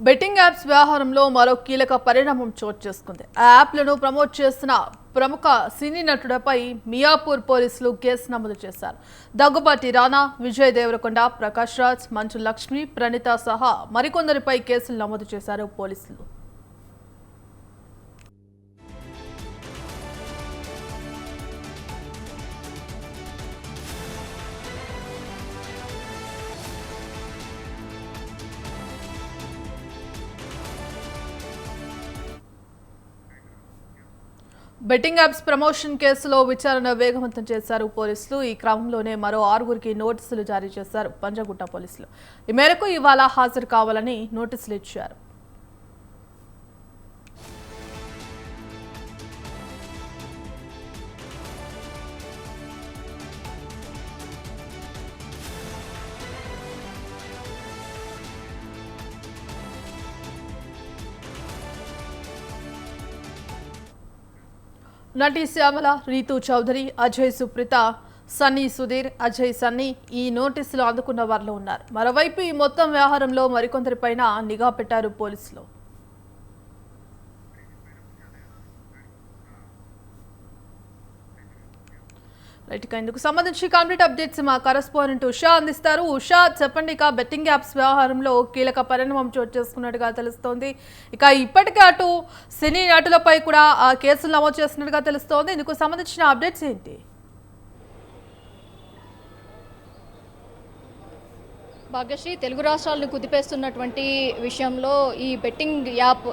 Betting apps వ్యవహారంలో మరో కీలక పరిణామం చోటు చేసుకుంది. ఆ యాప్లను ప్రమోట్ చేస్తున్న ప్రముఖ సినీ నటుడిపై మియాపూర్ పోలీసులు కేసు నమోదు చేశారు. దగ్గుబాటి రానా, విజయ్ దేవరకొండ, ప్రకాష్ రాజ్, మంచు లక్ష్మి, ప్రణీత సహా మరికొందరిపై కేసులు నమోదు చేశారు పోలీసులు. బెట్టింగ్ యాప్స్ ప్రమోషన్ కేసులో విచారణ వేగవంతం చేశారు పోలీసులు. ఈ క్రమంలోనే మరో 6గురికి నోటీసులు జారీ చేశారు పంజాగుట్ట పోలీసులు. ఈ మేరకు ఇవాళ హాజరు కావాలని నోటీసులు ఇచ్చారు. నటి శ్యామల, రీతు చౌదరి, అజయ్ సుప్రీత, సన్నీ సుధీర్, అజయ్ సన్నీ ఈ నోటీసులు అందుకున్న వారిలో ఉన్నారు. మరోవైపు ఈ మొత్తం వ్యవహారంలో మరికొందరిపైన నిఘా పెట్టారు పోలీసులు. ఇందుకు సంబంధించి కంప్లీట్ అప్డేట్స్ మా కరెస్పాండెంట్ ఉషా అందిస్తారు. ఉషా, చెప్పండి, ఇక బెట్టింగ్ యాప్స్ వ్యవహారంలో కీలక పరిణామం చోటు చేసుకున్నట్టుగా తెలుస్తోంది. ఇక ఇప్పటికే అటు సినీ నటులపై కూడా కేసులు నమోదు చేస్తున్నట్టుగా తెలుస్తోంది. ఇందుకు సంబంధించిన అప్డేట్స్ ఏంటి? భాగ్యశ్రీ, తెలుగు రాష్ట్రాలను కుదిపేస్తున్నటువంటి విషయంలో ఈ బెట్టింగ్ యాప్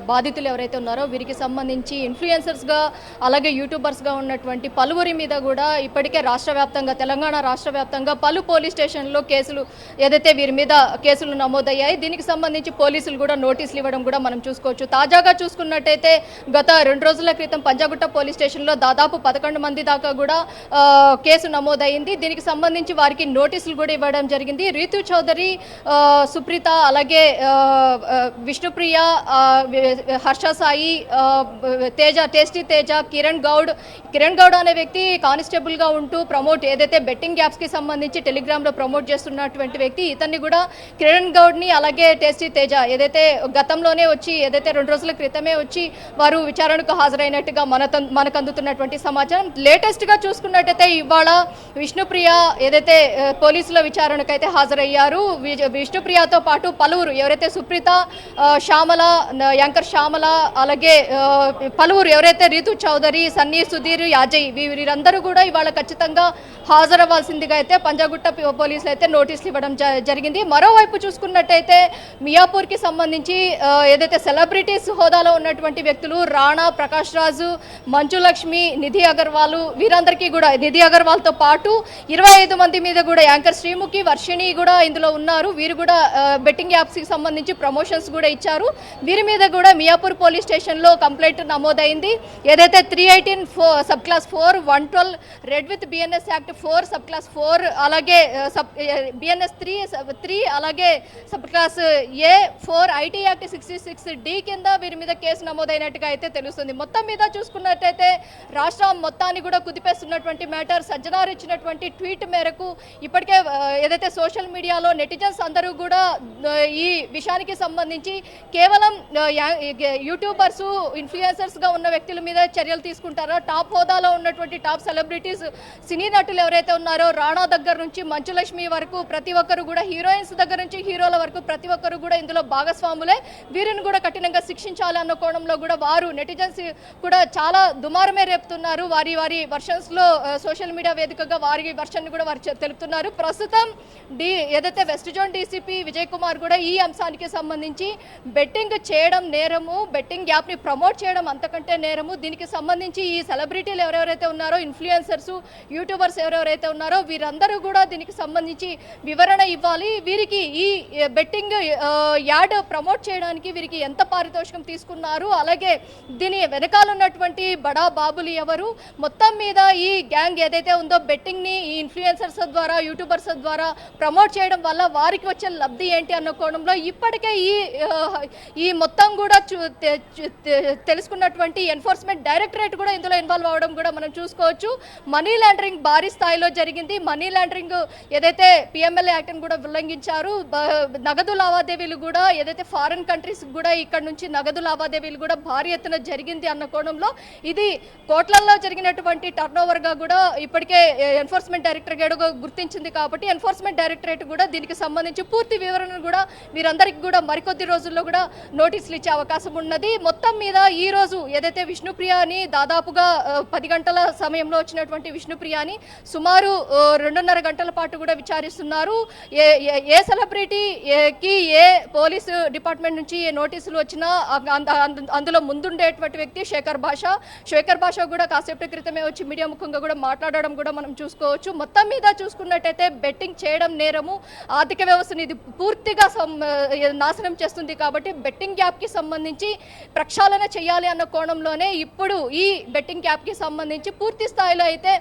బాధితులు ఎవరైతే ఉన్నారో వీరికి సంబంధించి ఇన్ఫ్లుయెన్సర్స్గా అలాగే యూట్యూబర్స్గా ఉన్నటువంటి పలువురి మీద కూడా ఇప్పటికే తెలంగాణ రాష్ట్ర వ్యాప్తంగా పలు పోలీస్ స్టేషన్లో కేసులు ఏదైతే వీరి మీద కేసులు నమోదయ్యాయి. దీనికి సంబంధించి పోలీసులు కూడా నోటీసులు ఇవ్వడం కూడా మనం చూసుకోవచ్చు. తాజాగా చూసుకున్నట్టయితే గత 2 రోజుల క్రితం పంజాగుట్ట పోలీస్ స్టేషన్లో దాదాపు 11 మంది దాకా కూడా కేసు నమోదైంది. దీనికి సంబంధించి వారికి నోటీసులు కూడా ఇవ్వడం జరిగింది. రీతు చౌదరి, సుప్రీత, అలాగే విష్ణుప్రియ, హర్ష సాయి, టేస్టీ తేజ, కిరణ్ గౌడ్ అనే వ్యక్తి కానిస్టేబుల్గా ఉంటూ ఏదైతే బెట్టింగ్ యాప్స్కి సంబంధించి టెలిగ్రామ్లో ప్రమోట్ చేస్తున్నటువంటి వ్యక్తి. ఇతన్ని కూడా కిరణ్ గౌడ్ని అలాగే టేస్టీ తేజ ఏదైతే గతంలోనే వచ్చి 2 రోజుల క్రితమే వచ్చి వారు విచారణకు హాజరైనట్టుగా మనకు అందుతున్నటువంటి సమాచారం. లేటెస్ట్గా చూసుకున్నట్టయితే ఇవాళ విష్ణుప్రియ ఏదైతే పోలీసుల విచారణకైతే హాజరయ్యారు. విష్ణుప్రియతో పాటు పలువురు ఎవరైతే సుప్రీత, శ్యామల, యాంకర్ శ్యామల, అలాగే పలువురు ఎవరైతే రీతు చౌదరి, సన్నీ సుధీర్, అజయ్ వీరందరూ కూడా ఇవాళ ఖచ్చితంగా హాజరవ్వాల్సిందిగా అయితే పంజాగుట్ట పోలీసులు అయితే నోటీసులు ఇవ్వడం జరిగింది. మరోవైపు చూసుకున్నట్టయితే మియాపూర్కి సంబంధించి ఏదైతే సెలబ్రిటీస్ హోదాలో ఉన్నటువంటి వ్యక్తులు రాణా, ప్రకాష్ రాజు, మంచు లక్ష్మి, నిధి అగర్వాల్ వీరందరికీ కూడా నిధి అగర్వాల్తో పాటు 25 మంది మీద కూడా యాంకర్ శ్రీముఖి, వర్షిణి కూడా ఇందులో ఉన్నారు. వీరు కూడా బెట్టింగ్ యాప్స్కి సంబంధించి ప్రమోషన్స్ కూడా ఇచ్చారు. వీరి మీద కూడా మియాపూర్ పోలీస్ స్టేషన్లో కంప్లైంట్ నమోదైంది. ఏదైతే 318 sub class 4 112 red with BNS act 4 sub class 4 అలాగే బిఎన్ఎస్ 3 అలాగే sub class A 4 IT act 66D కింద వీరి మీద కేసు నమోదైనట్టుగా అయితే తెలుస్తుంది. మొత్తం మీద చూసుకున్నట్టయితే రాష్ట్రం మొత్తాన్ని కూడా కుదిపేస్తున్నటువంటి మ్యాటర్. సజ్జనార్ ఇచ్చినటువంటి ట్వీట్ మేరకు ఇప్పటికే ఏదైతే సోషల్ మీడియాలో నెటిజన్స్ అందరూ కూడా ఈ విషయానికి సంబంధించి కేవలం యూట్యూబర్స్, ఇన్ఫ్లుయెన్సర్స్గా ఉన్న వ్యక్తుల మీద చర్యలు తీసుకుంటారో, టాప్ హోదాలో ఉన్నటువంటి టాప్ సెలబ్రిటీస్, సినీ నటులు ఎవరైతే ఉన్నారో రాణా దగ్గర నుంచి మంచు లక్ష్మి వరకు ప్రతి ఒక్కరు కూడా, హీరోయిన్స్ దగ్గర నుంచి హీరోల వరకు ప్రతి ఒక్కరు కూడా ఇందులో భాగస్వాములే. వీరిని కూడా కఠినంగా శిక్షించాలి అన్న కోణంలో కూడా వారు నెటిజన్స్ కూడా చాలా దుమారమే రేపుతున్నారు. వారి వర్షన్స్లో సోషల్ మీడియా వేదికగా వారి వర్షన్ కూడా వారు తెలుపుతున్నారు. ప్రస్తుతం ఏదైతే west zone DCP Vijay Kumar కూడా ఈ అంశానికి సంబంధించి బెట్టింగ్ చేయడం నేరము, బెట్టింగ్ యాప్ని ప్రమోట్ చేయడం అంతకంటే నేరము. దీనికి సంబంధించి ఈ సెలబ్రిటీలు ఎవరెవరైతే ఉన్నారో, ఇన్ఫ్లుయెన్సర్స్, యూట్యూబర్స్ ఎవరెవరైతే ఉన్నారో వీరందరూ కూడా దీనికి సంబంధించి వివరణ ఇవ్వాలి. వీరికి ఈ బెట్టింగ్ యాడ్ ప్రమోట్ చేయడానికి వీరికి ఎంత పారితోషికం తీసుకున్నారు, అలాగే దీని వెనకాల ఉన్నటువంటి బడా బాబులు ఎవరు, మొత్తం మీద ఈ గ్యాంగ్ ఏదైతే ఉందో బెట్టింగ్ని ఈ ఇన్ఫ్లుయెన్సర్స్ ద్వారా, యూట్యూబర్స్ ద్వారా ప్రమోట్ చేయడం వల్ల వారికి వచ్చే లబ్ధి ఏంటి అన్న కోణంలో ఇప్పటికే ఈ మొత్తం కూడా తెలుసుకున్నటువంటి ఎన్ఫోర్స్మెంట్ డైరెక్టరేట్ కూడా ఇందులో ఇన్వాల్వ్ అవ్వడం కూడా మనం చూసుకోవచ్చు. మనీ లాండరింగ్ భారీ స్థాయిలో జరిగింది. మనీ లాండరింగ్ ఏదైతే పిఎంఎల్ఏ యాక్ట్ని కూడా ఉల్లంఘించారు. నగదు లావాదేవీలు కూడా ఏదైతే ఫారిన్ కంట్రీస్ కూడా ఇక్కడ నుంచి నగదు లావాదేవీలు కూడా భారీ ఎత్తున జరిగింది అన్న కోణంలో ఇది కోట్లల్లో జరిగినటువంటి టర్న్ ఓవర్గా కూడా ఇప్పటికే ఎన్ఫోర్స్మెంట్ డైరెక్టరేట్ గుర్తించింది. కాబట్టి ఎన్ఫోర్స్మెంట్ డైరెక్టరేట్ కూడా దీనికి సంబంధించి పూర్తి వివరణను కూడా వీరందరికీ కూడా మరికొద్ది రోజుల్లో కూడా నోటీసులు ఇచ్చే అవకాశం ఉన్నది. మొత్తం మీద ఈ రోజు ఏదైతే విష్ణుప్రియని దాదాపుగా 10 గంటల సమయంలో వచ్చినటువంటి విష్ణుప్రియని సుమారు 2.5 గంటల పాటు కూడా విచారిస్తున్నారు. ఏ సెలబ్రిటీకి ఏ పోలీసు డిపార్ట్మెంట్ నుంచి ఏ నోటీసులు వచ్చినా అందులో ముందుండేటువంటి వ్యక్తి శేఖర్ భాష కూడా కాసేపటి క్రితమే వచ్చి మీడియా ముఖంగా కూడా మాట్లాడడం కూడా మనం చూసుకోవచ్చు. మొత్తం మీద చూసుకున్నట్టయితే బెట్టింగ్ చేయడం నేరము, ఆర్థిక వ్యవస్థని ఇది పూర్తిగా నాశనం చేస్తుంది. కాబట్టి బెట్టింగ్ యాప్కి సంబంధించి ప్రక్షాళన చేయాలి అన్న కోణంలోనే ఇప్పుడు ఈ బెట్టింగ్ యాప్కి సంబంధించి పూర్తి స్థాయిలో అయితే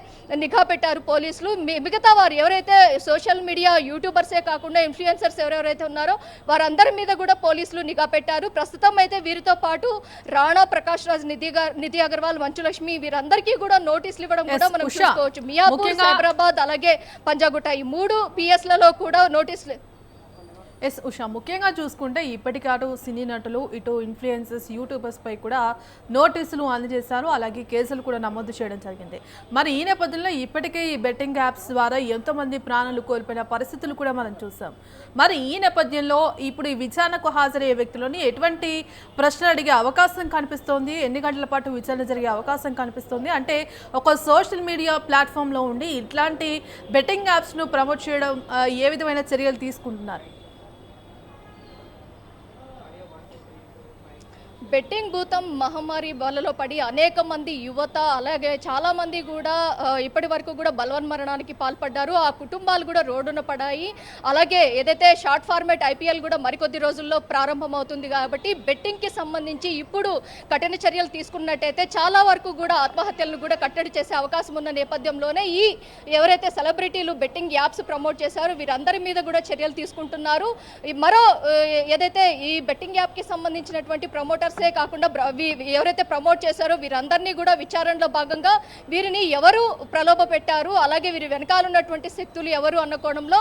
నిఘా పెట్టారు పోలీసులు. మిగతా వారు ఎవరైతే సోషల్ మీడియా యూట్యూబర్సే కాకుండా ఇన్ఫ్లుయెన్సర్స్ ఎవరెవరైతే ఉన్నారో వారందరి మీద కూడా పోలీసులు నిఘా పెట్టారు. ప్రస్తుతం అయితే వీరితో పాటు రాణా, ప్రకాష్ రాజ్, నిధి అగర్వాల్, మంచులక్ష్మి వీరందరికీ కూడా నోటీసులు ఇవ్వడం కూడా మనం చూసుకోవచ్చు. మియాపూర్, సైబరాబాద్ అలాగే పంజాగుట్ట ఈ 3 పిఎస్లలో కూడా నోటీసులు. ఎస్ ఉషా, ముఖ్యంగా చూసుకుంటే ఇప్పటికే అటు సినీ నటులు ఇటు ఇన్ఫ్లుయెన్సర్స్ యూట్యూబర్స్ పై కూడా నోటీసులు అందజేశారు. అలాగే కేసులు కూడా నమోదు చేయడం జరిగింది. మరి ఈ నేపథ్యంలో ఇప్పటికే ఈ బెట్టింగ్ యాప్స్ ద్వారా ఎంతోమంది ప్రాణాలు కోల్పోయిన పరిస్థితులు కూడా మనం చూసాం. మరి ఈ నేపథ్యంలో ఇప్పుడు ఈ విచారణకు హాజరయ్యే వ్యక్తులని ఎటువంటి ప్రశ్నలు అడిగే అవకాశం కనిపిస్తోంది? ఎన్ని గంటల పాటు విచారణ జరిగే అవకాశం కనిపిస్తుంది? అంటే ఒక సోషల్ మీడియా ప్లాట్ఫామ్లో ఉండి ఇట్లాంటి బెట్టింగ్ యాప్స్ను ప్రమోట్ చేయడం ఏ విధమైన చర్యలు తీసుకుంటున్నారు? బెట్టింగ్ భూతం మహమ్మారి వలలో పడి అనేక మంది యువత అలాగే చాలా మంది కూడా ఇప్పటి వరకు కూడా బలవన్మరణానికి పాల్పడ్డారు. ఆ కుటుంబాలు కూడా రోడ్డున పడాయి. అలాగే ఏదైతే షార్ట్ ఫార్మాట్ ఐపీఎల్ కూడా మరికొద్ది రోజుల్లో ప్రారంభమవుతుంది. కాబట్టి బెట్టింగ్కి సంబంధించి ఇప్పుడు కఠిన చర్యలు తీసుకున్నట్టయితే చాలా వరకు కూడా ఆత్మహత్యలను కూడా కట్టడి చేసే అవకాశం ఉన్న నేపథ్యంలోనే ఈ ఎవరైతే సెలబ్రిటీలు బెట్టింగ్ యాప్స్ ప్రమోట్ చేశారో వీరందరి మీద కూడా చర్యలు తీసుకుంటున్నారు. మరో ఏదైతే ఈ బెట్టింగ్ యాప్కి సంబంధించినటువంటి ప్రమోటర్స్ కాకుండా ఎవరైతే ప్రమోట్ చేశారో వీరందరినీ కూడా విచారణలో భాగంగా వీరిని ఎవరు ప్రలోభ పెట్టారు, అలాగే వీరి వెనకాల ఉన్నటువంటి శక్తులు ఎవరు అన్న కోణంలో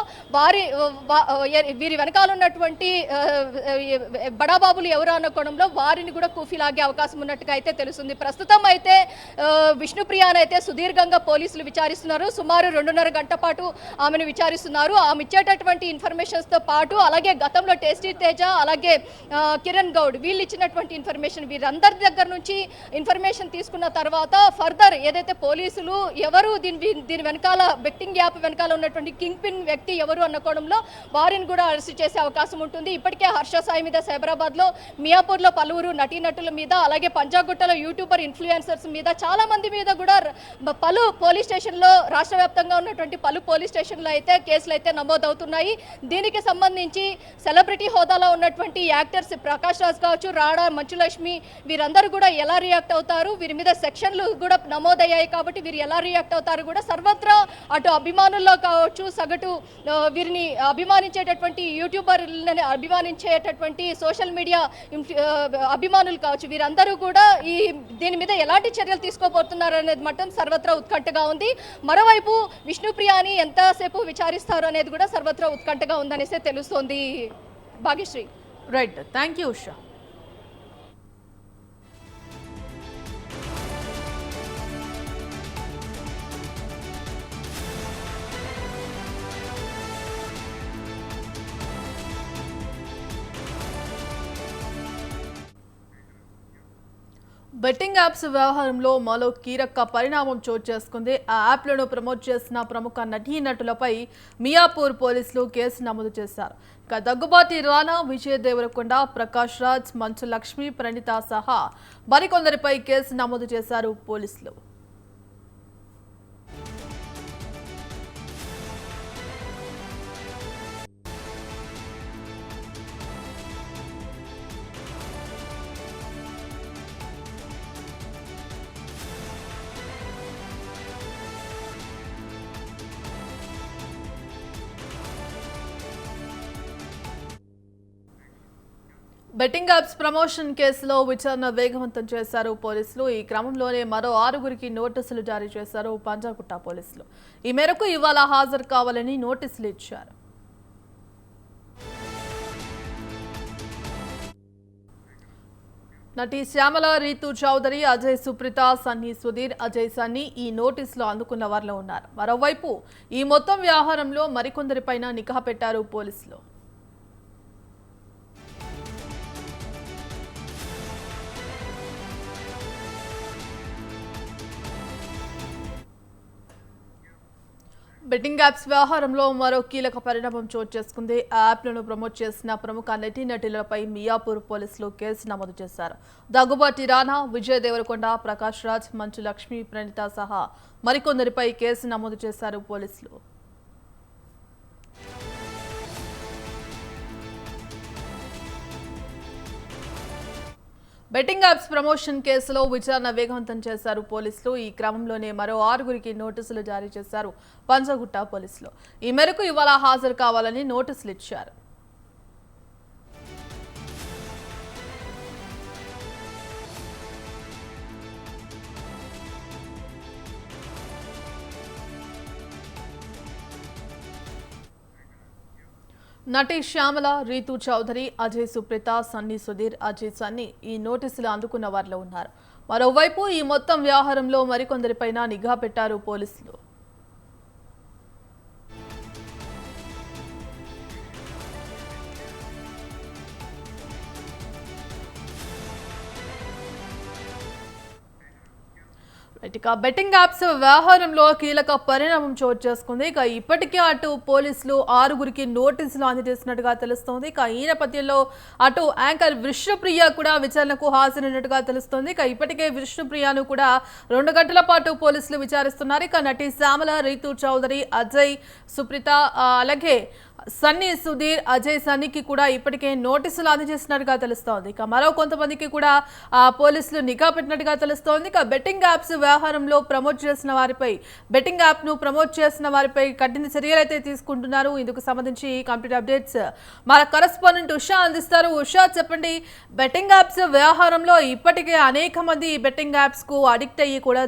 వీరి వెనకాల ఉన్నటువంటి బడాబాబులు ఎవరు అన్న కోణంలో వారిని కూడా కూఫీలాగే అవకాశం ఉన్నట్టుగా అయితే తెలుస్తుంది. ప్రస్తుతం అయితే విష్ణుప్రియని అయితే సుదీర్ఘంగా పోలీసులు విచారిస్తున్నారు. సుమారు 2.5 గంట పాటు ఆమెను విచారిస్తున్నారు. ఆమె ఇచ్చేటటువంటి ఇన్ఫర్మేషన్స్తో పాటు అలాగే గతంలో టేస్టీ తేజ అలాగే కిరణ్ గౌడ్ వీళ్ళు ఇచ్చినటువంటి ఇన్ఫర్మేషన్ వీరందరి దగ్గర నుంచి ఇన్ఫర్మేషన్ తీసుకున్న తర్వాత ఫర్దర్ ఏదైతే పోలీసులు ఎవరు దీని వెనకాల బెట్టింగ్ యాప్ వెనకాల ఉన్నటువంటి కింగ్ పిన్ వ్యక్తి ఎవరు అన్న కోణంలో వారిని కూడా అరెస్ట్ చేసే అవకాశం ఉంటుంది. ఇప్పటికే హర్ష సాయి మీద సైబరాబాద్లో, మియాపూర్లో పలువురు నటీనటుల మీద అలాగే పంజాగుట్టలో యూట్యూబర్ ఇన్ఫ్లుయెన్సర్స్ మీద చాలా మంది మీద కూడా పలు పోలీస్ స్టేషన్లో రాష్ట్ర వ్యాప్తంగా ఉన్నటువంటి పలు పోలీస్ స్టేషన్లో అయితే కేసులు అయితే నమోదవుతున్నాయి. దీనికి సంబంధించి సెలబ్రిటీ హోదాలో ఉన్నటువంటి యాక్టర్స్ ప్రకాష్ రాజ్ కావచ్చు, రాణా, మంచులక్ష్మి వీరందరూ కూడా ఎలా రియాక్ట్ అవుతారు, వీరి మీద సెక్షన్లు కూడా నమోదయ్యాయి. కాబట్టి వీరు ఎలా రియాక్ట్ అవుతారు కూడా సర్వత్రా అటు అభిమానుల్లో కావచ్చు, సగటు వీరిని అభిమానించేటటువంటి యూట్యూబర్లని అభిమానించేటటువంటి సోషల్ మీడియా అభిమానులు కావచ్చు, వీరందరూ కూడా దీని మీద ఎలాంటి చర్యలు తీసుకోబోతున్నారు అనేది మాత్రం సర్వత్రా ఉత్కంఠగా ఉంది. మరోవైపు విష్ణుప్రియని ఎంతసేపు విచారిస్తారు అనేది కూడా సర్వత్రా ఉత్కంఠగా ఉందనేసి తెలుస్తోంది. Bhagyashri. Right, thank you Usha. Betting apps వ్యవహారంలో మరో కీలక పరిణామం చోటు చేసుకుంది. ఆ యాప్లను ప్రమోట్ చేసిన ప్రముఖ నటీనటులపై మియాపూర్ పోలీసులు కేసు నమోదు చేశారు. ఇక దగ్గుబాటి రాణా, విజయ్ దేవరకొండ, ప్రకాష్ రాజ్, మంచులక్ష్మి, ప్రణీత సహా మరికొందరిపై కేసు నమోదు చేశారు పోలీసులు. బెట్టింగ్ యాప్స్ ప్రమోషన్ కేసులో విచారణ వేగవంతం చేశారు పోలీసులు. ఈ క్రమంలోనే మరో 6గురికి నోటీసులు జారీ చేశారు పంజాగుట్ట పోలీసులు. ఈ మేరకు ఇవాళ హాజరు కావాలని నోటీసులు ఇచ్చారు. నటి శ్యామల, రీతు చౌదరి, అజయ్ సుప్రీత, సన్నీ సుధీర్, అజయ్ సన్నీ ఈ నోటీసులు అందుకున్న వారిలో ఉన్నారు. మరోవైపు ఈ మొత్తం వ్యవహారంలో మరికొందరిపైన నిఘా పెట్టారు పోలీసులు. బెట్టింగ్ యాప్స్ వ్యవహారంలో మరో కీలక పరిణామం చోటు చేసుకుంది. ఆ యాప్లను ప్రమోట్ చేసిన ప్రముఖ నటీనటులపై మియాపూర్ పోలీసులు కేసు నమోదు చేశారు. దగ్గుబాటి రానా, విజయ్ దేవరకొండ, ప్రకాష్ రాజ్, మంచు లక్ష్మి, ప్రణీత సహా మరికొందరిపై కేసు నమోదు చేశారు పోలీసులు. బెట్టింగ్ యాప్స్ ప్రమోషన్ కేసులో విచారణ వేగవంతం చేశారు పోలీసులు. ఈ క్రమంలోనే మరో 6గురికి నోటీసులు జారీ చేశారు పంజాగుట్ట పోలీసులు. ఈ మేరకు ఇవాళ హాజరు కావాలని నోటీసులు ఇచ్చారు. నటి శ్యామల, రీతు చౌదరి, అజయ్ సుప్రీత, సన్నీ సుధీర్, అజయ్ సన్నీ ఈ నోటీసులు అందుకున్న వారిలో ఉన్నారు. మరోవైపు ఈ మొత్తం వ్యవహారంలో మరికొందరిపైన నిఘా పెట్టారు పోలీసులు. ఇక బెట్టింగ్ యాప్స్ వ్యవహారంలో కీలక పరిణామం చోటు చేసుకుంది. ఇక ఇప్పటికే అటు పోలీసులు 6గురికి నోటీసులు అందజేసినట్టుగా తెలుస్తోంది. ఇక ఈ నేపథ్యంలో అటు యాంకర్ విష్ణుప్రియ కూడా విచారణకు హాజరైనట్టుగా తెలుస్తోంది. ఇక ఇప్పటికే విష్ణుప్రియను కూడా 2 గంటల పాటు పోలీసులు విచారిస్తున్నారు. ఇక నటి శ్యామల, రీతు చౌదరి, అజయ్ సుప్రీత, అలాగే సన్నీ సుధీర్, అజయ్ సన్నీకి కూడా ఇప్పటికే నోటీసులు అందజేసినట్టుగా తెలుస్తోంది. ఇక మరో కొంతమందికి కూడా పోలీసులు నిఘా పెట్టినట్టుగా తెలుస్తోంది. ఇక బెట్టింగ్ యాప్స్ వ్యవహారంలో ప్రమోట్ చేసిన వారిపై, బెట్టింగ్ యాప్ను ప్రమోట్ చేసిన వారిపై కఠిన చర్యలు అయితే తీసుకుంటున్నారు. ఇందుకు సంబంధించి కంప్లీట్ అప్డేట్స్ మన కరెస్పాండెంట్ ఉషా అందిస్తారు. ఉషా, చెప్పండి, బెట్టింగ్ యాప్స్ వ్యవహారంలో ఇప్పటికే అనేక మంది బెట్టింగ్ యాప్స్కు అడిక్ట్ అయ్యి కూడా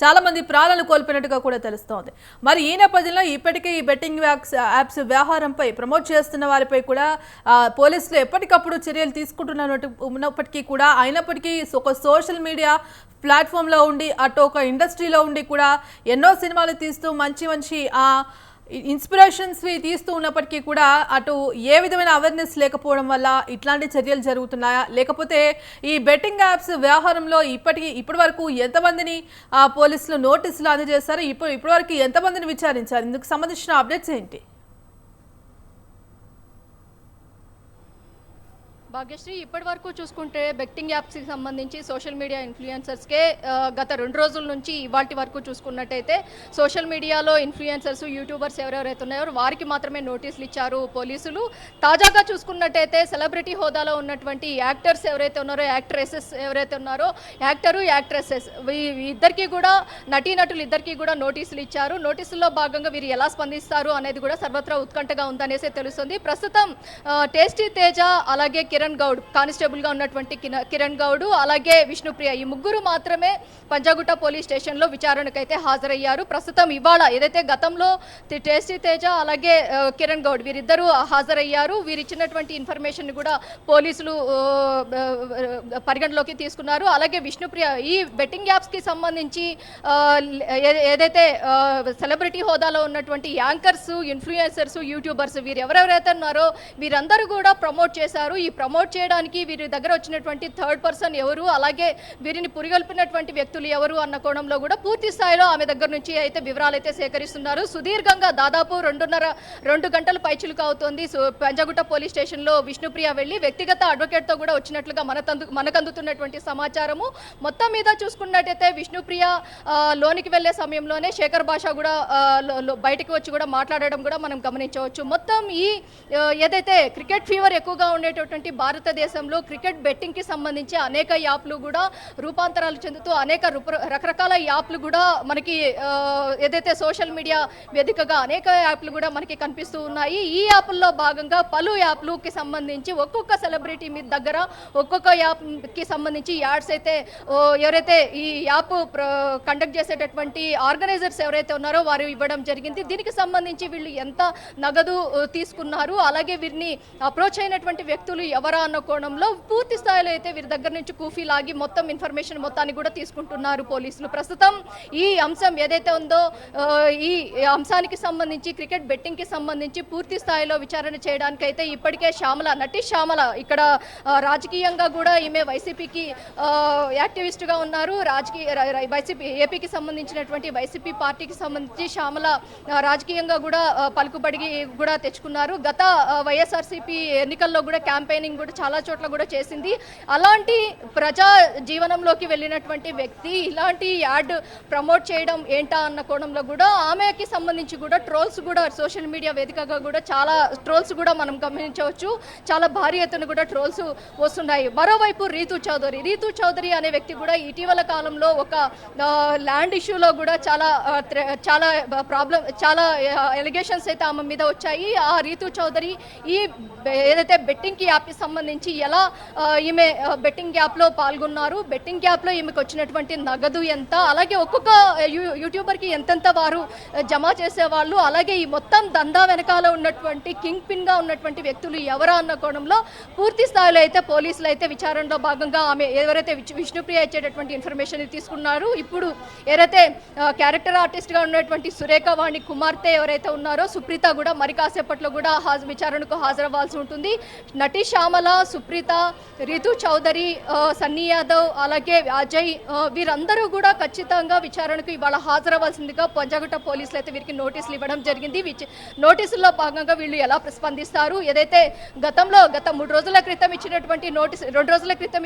చాలా మంది ప్రాణాలు కోల్పోయినట్టుగా కూడా తెలుస్తోంది. మరి ఈ నేపథ్యంలో ఇప్పటికే ఈ బెట్టింగ్ యాప్స్ వ్యవహారంపై ప్రమోట్ చేస్తున్న వారిపై కూడా పోలీసులు ఎప్పటికప్పుడు చర్యలు ఉన్నప్పటికీ కూడా, అయినప్పటికీ ఒక సోషల్ మీడియా ప్లాట్ఫామ్లో ఉండి, అటు ఒక ఇండస్ట్రీలో ఉండి కూడా ఎన్నో సినిమాలు తీస్తూ మంచి ఇన్స్పిరేషన్స్ తీస్తూ ఉన్నప్పటికీ కూడా అటు ఏ విధమైన అవేర్నెస్ లేకపోవడం వల్ల ఇట్లాంటి చర్యలు జరుగుతున్నాయా, లేకపోతే ఈ బెట్టింగ్ యాప్స్ వ్యవహారంలో ఇప్పటి వరకు ఎంతమందిని పోలీసులు నోటీసులు అందజేశారు, ఇప్పటి వరకు ఎంతమందిని విచారించారు, ఇందుకు సంబంధించిన అప్డేట్స్ ఏంటి? భాగ్యశ్రీ, ఇప్పటి వరకు చూసుకుంటే బెట్టింగ్ యాప్స్కి సంబంధించి సోషల్ మీడియా ఇన్ఫ్లుయెన్సర్స్కే గత 2 రోజుల నుంచి ఇవాటి వరకు చూసుకున్నట్టయితే సోషల్ మీడియాలో ఇన్ఫ్లుయెన్సర్స్, యూట్యూబర్స్ ఎవరెవరైతే ఉన్నారో వారికి మాత్రమే నోటీసులు ఇచ్చారు పోలీసులు. తాజాగా చూసుకున్నట్టయితే సెలబ్రిటీ హోదాలో ఉన్నటువంటి యాక్టర్స్ ఎవరైతే ఉన్నారో, యాక్ట్రెసెస్ ఎవరైతే ఉన్నారో, యాక్టరు, యాక్ట్రెసెస్ ఇద్దరికీ కూడా, నటీనటులు ఇద్దరికీ కూడా నోటీసులు ఇచ్చారు. నోటీసుల్లో భాగంగా వీరు ఎలా స్పందిస్తారు అనేది కూడా సర్వత్రా ఉత్కంఠగా ఉందనేసి తెలుస్తుంది. ప్రస్తుతం టేస్టీ తేజ, అలాగే కిరణ్ గౌడ్, కానిస్టేబుల్గా ఉన్నటువంటి కిరణ్ గౌడ్, అలాగే విష్ణుప్రియ, ఈ ముగ్గురు మాత్రమే పంజాగుట్ట పోలీస్ స్టేషన్లో విచారణకైతే హాజరయ్యారు. ప్రస్తుతం ఇవాళ ఏదైతే గతంలో టేస్టీ తేజ, అలాగే కిరణ్ గౌడ్ వీరిద్దరూ హాజరయ్యారు. వీరు ఇచ్చినటువంటి ఇన్ఫర్మేషన్ కూడా పోలీసులు పరిగణలోకి తీసుకున్నారు. అలాగే విష్ణుప్రియ ఈ బెట్టింగ్ యాప్స్కి సంబంధించి ఏదైతే సెలబ్రిటీ హోదాలో ఉన్నటువంటి యాంకర్స్, ఇన్ఫ్లుయెన్సర్స్, యూట్యూబర్స్ వీరు ఎవరెవరైతే ఉన్నారో వీరందరూ కూడా ప్రమోట్ చేశారు. ఈ ప్రమోట్ చేయడానికి వీరి దగ్గర వచ్చినటువంటి థర్డ్ పర్సన్ ఎవరు, అలాగే వీరిని పురిగొల్పినటువంటి వ్యక్తులు ఎవరు అన్న కోణంలో కూడా పూర్తి స్థాయిలో ఆమె దగ్గర నుంచి అయితే వివరాలు అయితే సేకరిస్తున్నారు. సుదీర్ఘంగా దాదాపు 2 గంటల పైచిలుకు అవుతోంది పంజాగుట్ట పోలీస్ స్టేషన్లో విష్ణుప్రియ వెళ్ళి వ్యక్తిగత అడ్వకేట్తో కూడా వచ్చినట్లుగా మనకందుతున్నటువంటి సమాచారము. మొత్తం మీద చూసుకున్నట్టయితే విష్ణుప్రియ లోనికి వెళ్లే సమయంలోనే శేఖర్ భాష కూడా బయటకు వచ్చి కూడా మాట్లాడడం కూడా మనం గమనించవచ్చు. మొత్తం ఈ ఏదైతే క్రికెట్ ఫీవర్ ఎక్కువగా ఉండేటటువంటి భారతదేశంలో క్రికెట్ బెట్టింగ్కి సంబంధించి అనేక యాప్లు కూడా రూపాంతరాలు చెందుతూ అనేక రకరకాల యాప్లు కూడా మనకి ఏదైతే సోషల్ మీడియా వేదికగా అనేక యాప్లు కూడా మనకి కనిపిస్తూ ఉన్నాయి. ఈ యాప్ల్లో భాగంగా పలు యాప్లుకి సంబంధించి ఒక్కొక్క సెలబ్రిటీ మీ దగ్గర ఒక్కొక్క యాప్కి సంబంధించి యాడ్స్ అయితే ఎవరైతే ఈ యాప్ కండక్ట్ చేసేటటువంటి ఆర్గనైజర్స్ ఎవరైతే ఉన్నారో వారు ఇవ్వడం జరిగింది. దీనికి సంబంధించి వీళ్ళు ఎంత నగదు తీసుకున్నారు, అలాగే వీరిని అప్రోచ్ అయినటువంటి వ్యక్తులు ఎవరా అన్న కోణంలో పూర్తి స్థాయిలో అయితే వీరి దగ్గర నుంచి కూఫీ లాగి మొత్తం ఇన్ఫర్మేషన్ మొత్తాన్ని కూడా తీసుకుంటున్నారు పోలీసులు. ప్రస్తుతం ఈ అంశం ఏదైతే ఉందో ఈ అంశానికి సంబంధించి క్రికెట్ బెట్టింగ్కి సంబంధించి పూర్తి స్థాయిలో విచారణ చేయడానికి అయితే ఇప్పటికే నటి శ్యామల ఇక్కడ రాజకీయంగా కూడా ఈమె వైసీపీకి యాక్టివిస్ట్గా ఉన్నారు. వైసీపీ ఏపీకి సంబంధించినటువంటి వైసీపీ పార్టీకి సంబంధించి శ్యామల రాజకీయంగా కూడా పలుకుబడి కూడా తెచ్చుకున్నారు. గత వైఎస్ఆర్సీపీ ఎన్నికల్లో కూడా క్యాంపెయినింగ్ కూడా చాలా చోట్ల కూడా చేసింది. అలాంటి ప్రజా జీవనంలోకి వెళ్ళినటువంటి వ్యక్తి ఇలాంటి యాడ్ ప్రమోట్ చేయడం ఏంటా అన్న కోణంలో కూడా ఆమెకి సంబంధించి కూడా ట్రోల్స్ కూడా సోషల్ మీడియా వేదికగా కూడా చాలా ట్రోల్స్ కూడా మనం గమనించవచ్చు. చాలా భారీ ఎత్తున కూడా ట్రోల్స్ వస్తున్నాయి. మరోవైపు రీతూ చౌదరి అనే వ్యక్తి కూడా ఇటీవల కాలంలో ఒక ల్యాండ్ ఇష్యూలో కూడా చాలా ఎలిగేషన్స్ అయితే ఆమె మీద వచ్చాయి. ఆ రీతూ చౌదరి ఈ ఏదైతే బెట్టింగ్ యాప్కి సంబంధించి ఎలా ఈమె బెట్టింగ్ యాప్లో పాల్గొన్నారు, బెట్టింగ్ యాప్లో ఈమెకు వచ్చినటువంటి నగదు ఎంత, అలాగే ఒక్కొక్క యూట్యూబర్కి ఎంతెంత వారు జమ చేసేవాళ్ళు, అలాగే ఈ మొత్తం దందా వెనకాల ఉన్నటువంటి కింగ్ పిన్గా ఉన్నటువంటి వ్యక్తులు ఎవరా అన్న కోణంలో పూర్తి స్థాయిలో అయితే పోలీసులు అయితే విచారణలో భాగంగా ఆమె ఎవరైతే విష్ణుప్రియ ఇచ్చేటటువంటి ఇన్ఫర్మేషన్ తీసుకున్నారు. ఇప్పుడు ఎవరైతే క్యారెక్టర్ ఆర్టిస్ట్గా ఉన్నటువంటి సురేఖ వాణి కుమార్తె ఎవరైతే ఉన్నారో సుప్రీత కూడా మరి కాసేపట్లో కూడా విచారణకు హాజరవ్వాల్సి ఉంటుంది. నటి శ్యామల, సుప్రీత, రీతూ చౌదరి, సన్నీ యాదవ్, అలాగే అజయ్ వీరందరూ కూడా ఖచ్చితంగా విచారణకు ఇవాళ హాజరవ్వాల్సిందిగా పంజాగుట్ట పోలీసులు అయితే వీరికి నోటీసులు ఇవ్వడం జరిగింది. నోటీసుల్లో భాగంగా వీళ్ళు ఎలా ప్రస్పందిస్తారు, ఏదైతే గత 2 రోజుల క్రితం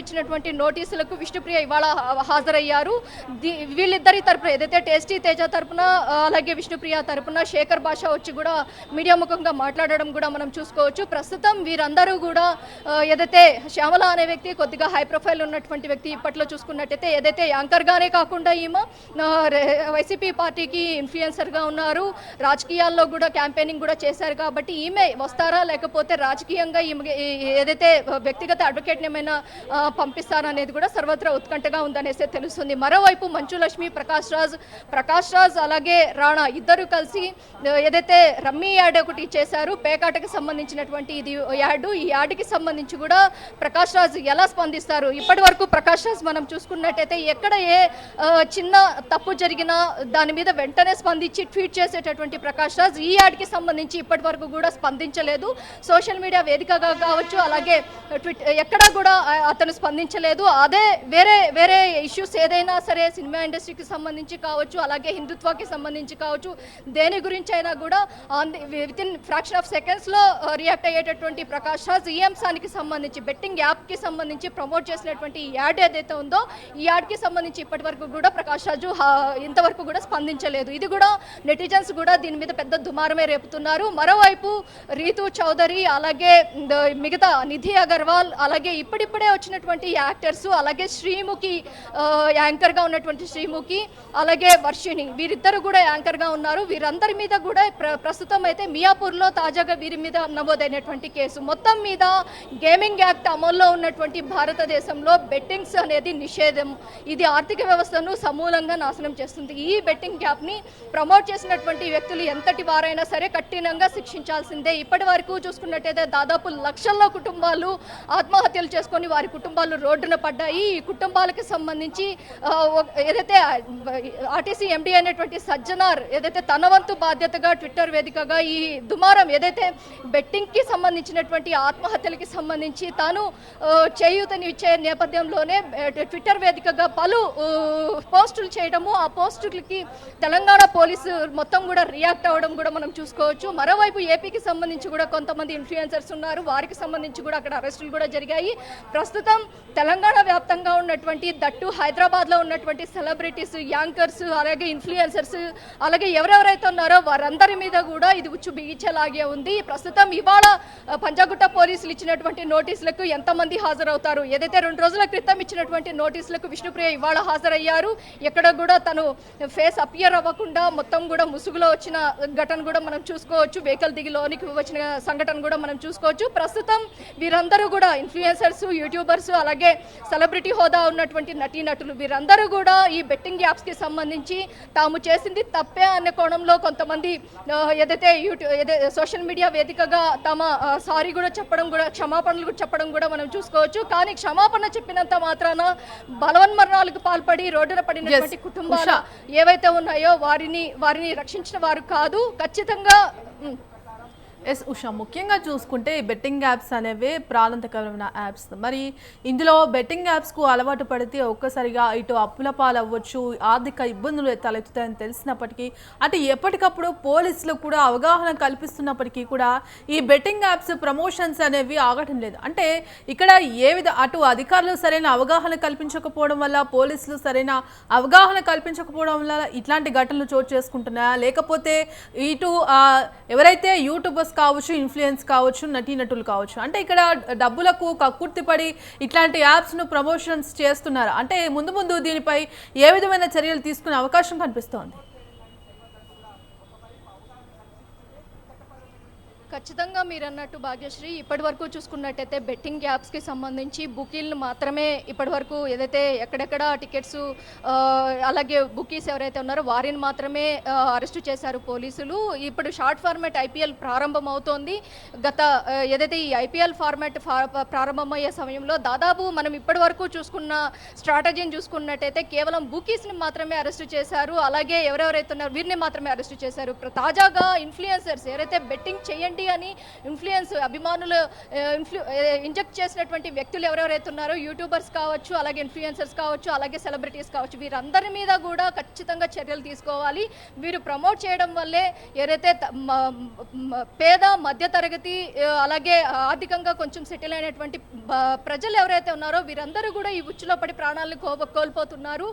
ఇచ్చినటువంటి నోటీసులకు విష్ణుప్రియ ఇవాళ హాజరయ్యారు. వీళ్ళిద్దరి తరపున ఏదైతే టేస్టీ తేజ తరపున అలాగే విష్ణుప్రియ తరపున శేఖర్ భాష వచ్చి కూడా మీడియా ముఖంగా మాట్లాడడం కూడా మనం చూసుకోవచ్చు. ప్రస్తుతం వీరందరూ కూడా ఏదైతే శ్యామల అనే వ్యక్తి కొద్దిగా హై ప్రొఫైల్ ఉన్నటువంటి వ్యక్తి, ఇప్పట్లో చూసుకున్నట్టయితే ఏదైతే యాంకర్గానే కాకుండా ఈమె వైసీపీ పార్టీకి ఇన్ఫ్లుయెన్సర్గా ఉన్నారు, రాజకీయాల్లో కూడా క్యాంపెయినింగ్ కూడా చేశారు. కాబట్టి ఈమె వస్తారా లేకపోతే రాజకీయంగా ఈమె ఏదైతే వ్యక్తిగత అడ్వకేట్ని ఏమైనా పంపిస్తారా అనేది కూడా సర్వత్రా ఉత్కంఠగా ఉందనేసి తెలుస్తుంది. మరోవైపు మంచు లక్ష్మి, ప్రకాష్ రాజ్ అలాగే రాణా ఇద్దరు కలిసి ఏదైతే రమ్మీ యాడ్ ఒకటి చేశారు, పేకాటకి సంబంధించినటువంటి ఇది యాడ్. ఈ యాడ్కి సంబంధించి కూడా ప్రకాష్ రాజ్ ఎలా స్పందిస్తారు, ఇప్పటి వరకు ప్రకాష్ రాజ్ మనం చూసుకున్నట్టయితే ఎక్కడ ఏ చిన్న తప్పు జరిగినా దాని మీద వెంటనే స్పందించి ట్వీట్ చేసేటటువంటి ప్రకాష్ రాజ్ ఈ యాడ్కి సంబంధించి ఇప్పటి వరకు కూడా స్పందించలేదు. సోషల్ మీడియా వేదికగా కావచ్చు, అలాగే ఎక్కడా కూడా అతను స్పందించలేదు. అదే వేరే ఇష్యూస్ ఏదైనా సరే సినిమా ఇండస్ట్రీకి సంబంధించి కావచ్చు, అలాగే హిందుత్వకి సంబంధించి కావచ్చు, దేని గురించి అయినా కూడా వితిన్ ఫ్రాక్షన్ ఆఫ్ సెకండ్స్లో రియాక్ట్ అయ్యేటటువంటి ప్రకాష్ రాజ్ ఈ అంశానికి సంబంధించి బెట్టింగ్ యాప్కి సంబంధించి ప్రమోట్ చేసినటువంటి ఈ యాడ్ ఏదైతే ఉందో ఈ యాడ్కి సంబంధించి ఇప్పటి వరకు కూడా ప్రకాష్ రాజు ఇంతవరకు కూడా స్పందించలేదు. ఇది కూడా నెటిజన్స్ కూడా దీని మీద పెద్ద దుమారమే రేపుతున్నారు. మరోవైపు రీతూ చౌదరి, అలాగే మిగతా నిధి అగర్వాల్, అలాగే ఇప్పుడిప్పుడే వచ్చినటువంటి యాక్టర్స్, అలాగే శ్రీముఖి యాంకర్గా ఉన్నటువంటి శ్రీముఖి, అలాగే వర్షిణి వీరిద్దరు కూడా యాంకర్గా ఉన్నారు. వీరందరి మీద కూడా ప్రస్తుతం అయితే మియాపూర్లో తాజాగా వీరి మీద నమోదైనటువంటి కేసు. మొత్తం మీద గేమింగ్ యాక్ట్ అమల్లో ఉన్నటువంటి భారతదేశంలో బెట్టింగ్స్ అనేది నిషేధం. ఇది ఆర్థిక వ్యవస్థను సమూలంగా నాశనం చేస్తుంది. ఈ బెట్టింగ్ యాప్ని ప్రమోట్ చేసినటువంటి వ్యక్తులు ఎంతటి వారైనా సరే కఠినంగా శిక్షించాల్సిందే. ఇప్పటి వరకు చూసుకున్నట్టయితే దాదాపు లక్షల్లో కుటుంబాలు ఆత్మహత్యలు చేసుకొని వారి కుటుంబాలు రోడ్డున పడ్డాయి. ఈ కుటుంబాలకు సంబంధించి ఏదైతే ఆర్టీసీ ఎండీ అయినటువంటి సజ్జనార్ ఏదైతే తన వంతు బాధ్యతగా ట్విట్టర్ వేదికగా ఈ దుమారం ఏదైతే బెట్టింగ్కి సంబంధించినటువంటి ఆత్మహత్యలకి సంబంధించి తాను చేయూతనిచ్చే నేపథ్యంలోనే ట్విట్టర్ వేదికగా పలు పోస్టులు చేయడము, ఆ పోస్టులకి తెలంగాణ పోలీసు మొత్తం కూడా రియాక్ట్ అవ్వడం కూడా మనం చూసుకోవచ్చు. మరోవైపు ఏపీకి సంబంధించి కూడా కొంతమంది ఇన్ఫ్లుయెన్సర్స్ ఉన్నారు, వారికి సంబంధించి కూడా అక్కడ అరెస్టులు కూడా జరిగాయి. ప్రస్తుతం తెలంగాణ వ్యాప్తంగా ఉన్నటువంటి దట్టు హైదరాబాద్లో ఉన్నటువంటి సెలబ్రిటీస్, యాంకర్స్, అలాగే ఇన్ఫ్లుయెన్సర్స్, అలాగే ఎవరెవరైతే ఉన్నారో వారందరి మీద కూడా ఇది ఉచ్చు బిగించేలాగే ఉంది. ప్రస్తుతం ఇవాళ పంజాగుట్ట పోలీసులు ఇచ్చినటువంటి ఇచ్చినటువంటి నోటీసులకు ఎంతమంది హాజరవుతారు? ఏదైతే 2 రోజుల క్రితం ఇచ్చినటువంటి నోటీసులకు విష్ణుప్రియ ఇవాళ హాజరయ్యారు. ఎక్కడ కూడా తను ఫేస్ అపియర్ అవ్వకుండా మొత్తం కూడా ముసుగులో వచ్చిన ఘటన కూడా మనం చూసుకోవచ్చు. వెహికల్ దిగి లోనికి వచ్చిన సంఘటన కూడా మనం చూసుకోవచ్చు. ప్రస్తుతం వీరందరూ కూడా ఇన్ఫ్లుయెన్సర్స్, యూట్యూబర్స్, అలాగే సెలబ్రిటీ హోదా ఉన్నటువంటి నటీనటులు వీరందరూ కూడా ఈ బెట్టింగ్ యాప్స్కి సంబంధించి తాము చేసింది తప్పే అనే కోణంలో కొంతమంది ఏదైతే సోషల్ మీడియా వేదికగా తమ సారీ కూడా చెప్పడం కూడా క్షమాపణలు కూడా చెప్పడం కూడా మనం చూసుకోవచ్చు. కానీ క్షమాపణ చెప్పినంత మాత్రాన బలవన్మరణాలకు పాల్పడి రోడ్డున పడినటువంటి కుటుంబాలు ఏవైతే ఉన్నాయో వారిని రక్షించిన వారు కాదు. ఖచ్చితంగా ఎస్ ఉషా, ముఖ్యంగా చూసుకుంటే ఈ బెట్టింగ్ యాప్స్ అనేవి ప్రాణాంతకరమైన యాప్స్. మరి ఇందులో బెట్టింగ్ యాప్స్కు అలవాటు పడితే ఒక్కసారిగా ఇటు అప్పుల పాలవ్వచ్చు, ఆర్థిక ఇబ్బందులు తలెత్తుతాయని తెలిసినప్పటికీ అటు ఎప్పటికప్పుడు పోలీసులు కూడా అవగాహన కల్పిస్తున్నప్పటికీ కూడా ఈ బెట్టింగ్ యాప్స్ ప్రమోషన్స్ అనేవి ఆగటం లేదు. అంటే ఇక్కడ అటు అధికారులు సరైన అవగాహన కల్పించకపోవడం వల్ల, పోలీసులు సరైన అవగాహన కల్పించకపోవడం వల్ల ఇట్లాంటి ఘటనలు చోటు చేసుకుంటున్నాయా, లేకపోతే ఇటు ఎవరైతే యూట్యూబర్స్ కావచ్చు, ఇన్ఫ్లుయెన్స్ కావచ్చు, నటీనటులు కావచ్చు, అంటే ఇక్కడ డబ్బులకు కక్కుర్తిపడి ఇట్లాంటి యాప్స్ను ప్రమోషన్స్ చేస్తున్నారు. అంటే ముందు ముందు దీనిపై ఏ విధమైన చర్యలు తీసుకునే అవకాశం కనిపిస్తోంది? ఖచ్చితంగా మీరు అన్నట్టు భాగ్యశ్రీ, ఇప్పటి వరకు చూసుకున్నట్టయితే బెట్టింగ్ యాప్స్కి సంబంధించి బుకీలను మాత్రమే ఇప్పటి వరకు ఏదైతే ఎక్కడెక్కడ టికెట్స్ అలాగే బుకీస్ ఎవరైతే ఉన్నారో వారిని మాత్రమే అరెస్టు చేశారు పోలీసులు. ఇప్పుడు షార్ట్ ఫార్మాట్ ఐపీఎల్ ప్రారంభం అవుతోంది. ఏదైతే ఈ ఐపీఎల్ ఫార్మాట్ ప్రారంభమయ్యే సమయంలో దాదాపు మనం ఇప్పటి వరకు చూసుకున్న స్ట్రాటజీని చూసుకున్నట్టయితే కేవలం బుకీస్ని మాత్రమే అరెస్టు చేశారు. అలాగే ఎవరెవరైతే ఉన్నారో వీరిని మాత్రమే అరెస్టు చేశారు. తాజాగా ఇన్ఫ్లుయెన్సర్స్ ఎవరైతే బెట్టింగ్ చేయండి అని ఇన్ఫ్లుయెన్స్ అభిమానులు ఇంజెక్ట్ చేసినటువంటి వ్యక్తులు ఎవరెవరైతే ఉన్నారో యూట్యూబర్స్ కావచ్చు, అలాగే ఇన్ఫ్లుయెన్సర్స్ కావచ్చు, అలాగే సెలబ్రిటీస్ కావచ్చు, వీరందరి మీద కూడా ఖచ్చితంగా చర్యలు తీసుకోవాలి. వీరు ప్రమోట్ చేయడం వల్లే ఎవరైతే పేద మధ్యతరగతి అలాగే ఆర్థికంగా కొంచెం సెటిల్ అయినటువంటి ప్రజలు ఎవరైతే ఉన్నారో వీరందరూ కూడా ఈ ఉచ్చులో పడి ప్రాణాలను కోల్పోతున్నారు.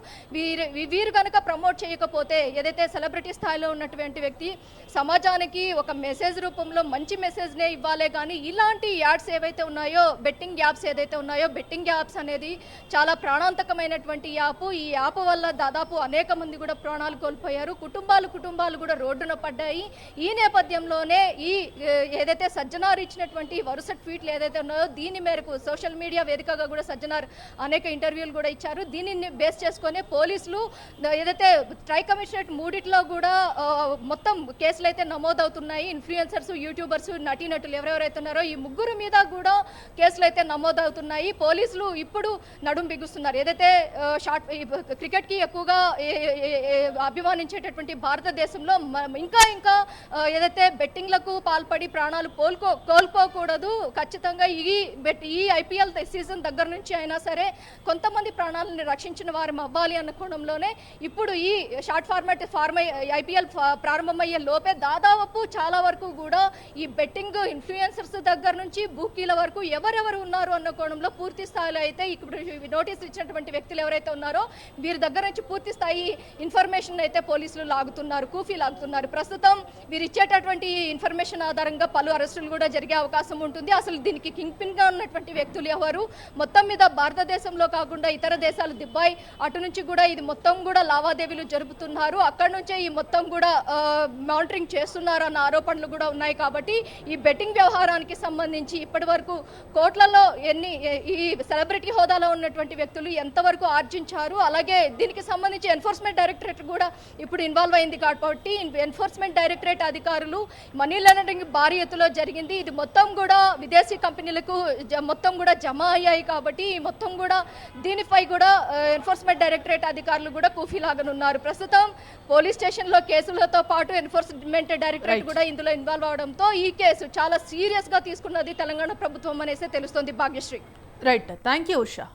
వీరు కనుక ప్రమోట్ చేయకపోతే ఏదైతే సెలబ్రిటీ స్థాయిలో ఉన్నటువంటి వ్యక్తి సమాజానికి ఒక మెసేజ్ రూపంలో మంచి మెసేజ్నే ఇవ్వాలే కానీ ఇలాంటి యాడ్స్ ఏవైతే ఉన్నాయో, బెట్టింగ్ యాప్స్ ఏదైతే ఉన్నాయో, బెట్టింగ్ యాప్స్ అనేది చాలా ప్రాణాంతకమైనటువంటి యాప్. ఈ యాప్ వల్ల దాదాపు అనేక మంది కూడా ప్రాణాలు కోల్పోయారు. కుటుంబాలు కూడా రోడ్డున పడ్డాయి. ఈ నేపథ్యంలోనే ఏదైతే సజ్జనార్ ఇచ్చినటువంటి వరుస ట్వీట్లు ఏదైతే ఉన్నాయో దీని మేరకు సోషల్ మీడియా వేదికగా కూడా సజ్జనార్ అనేక ఇంటర్వ్యూలు కూడా ఇచ్చారు. దీనిని బేస్ చేసుకొని పోలీసులు ఏదైతే ట్రై కమిషనరేట్ మూడిట్లో కూడా మొత్తం కేసులు అయితే నమోదవుతున్నాయి. ఇన్ఫ్లుయెన్సర్స్, యూట్యూబర్స్, నటీనటులు ఎవరెవరైతే ఉన్నారో ఈ ముగ్గురు మీద కూడా కేసులు అయితే నమోదవుతున్నాయి. పోలీసులు ఇప్పుడు నడుం బిగుస్తున్నారు. ఏదైతే క్రికెట్కి ఎక్కువగా అభిమానించేటటువంటి భారతదేశంలో ఇంకా ఏదైతే బెట్టింగ్లకు పాల్పడి ప్రాణాలు కోల్పోకూడదు. ఖచ్చితంగా ఈ ఐపీఎల్ సీజన్ దగ్గర నుంచి అయినా సరే కొంతమంది ప్రాణాలను రక్షించిన వారు అవ్వాలి అన్న కోణంలోనే ఇప్పుడు ఈ షార్ట్ ఫార్మాట్ ఐపీఎల్ ప్రారంభమయ్యే లోపే దాదాపు చాలా వరకు కూడా ఈ బెట్టింగ్ ఇన్ఫ్లుయెన్సర్స్ దగ్గర నుంచి బుకీల వరకు ఎవరెవరు ఉన్నారు అన్న కోణంలో పూర్తి స్థాయిలో అయితే ఇప్పుడు నోటీసులు ఇచ్చినటువంటి వ్యక్తులు ఎవరైతే ఉన్నారో వీరి దగ్గర నుంచి పూర్తి స్థాయి ఇన్ఫర్మేషన్ అయితే పోలీసులు కూఫీ లాగుతున్నారు. ప్రస్తుతం వీరు ఇచ్చేటటువంటి ఇన్ఫర్మేషన్ ఆధారంగా పలు అరెస్టులు కూడా జరిగే అవకాశం ఉంటుంది. అసలు దీనికి కింగ్ పిన్ గా ఉన్నటువంటి వ్యక్తులు ఎవరు, మొత్తం మీద భారతదేశంలో కాకుండా ఇతర దేశాలు దుబాయ్ అటు నుంచి కూడా ఇది మొత్తం కూడా లావాదేవీలు జరుపుతున్నారు. అక్కడ నుంచే ఈ మొత్తం కూడా మానిటరింగ్ చేస్తున్నారు అన్న ఆరోపణలు కూడా ఉన్నాయి. కాబట్టి ఈ బెట్టింగ్ వ్యవహారానికి సంబంధించి ఇప్పటి వరకు కోట్లలో ఈ సెలబ్రిటీ హోదాలో ఉన్నటువంటి వ్యక్తులు ఎంతవరకు ఆర్జించారు, అలాగే దీనికి సంబంధించి ఎన్ఫోర్స్మెంట్ డైరెక్టరేట్ కూడా ఇప్పుడు ఇన్వాల్వ్ అయింది. కాబట్టి ఎన్ఫోర్స్మెంట్ డైరెక్టరేట్ అధికారులు మనీ లాండరింగ్ భారీ ఎత్తులో జరిగింది. ఇది మొత్తం కూడా విదేశీ కంపెనీలకు మొత్తం కూడా జమ అయ్యాయి. కాబట్టి మొత్తం కూడా దీనిపై కూడా ఎన్ఫోర్స్మెంట్ డైరెక్టరేట్ అధికారులు కూడా కూఫీ లాగనున్నారు. ప్రస్తుతం పోలీస్ స్టేషన్లో కేసులతో పాటు ఎన్ఫోర్స్మెంట్ డైరెక్టరేట్ కూడా ఇందులో ఇన్వాల్వ్ అవడంతో ఈ కేసు చాలా సీరియస్ గా తీసుకున్నది తెలంగాణ ప్రభుత్వం అనేసి తెలుస్తోంది Bhagyashri. Right, thank you Usha.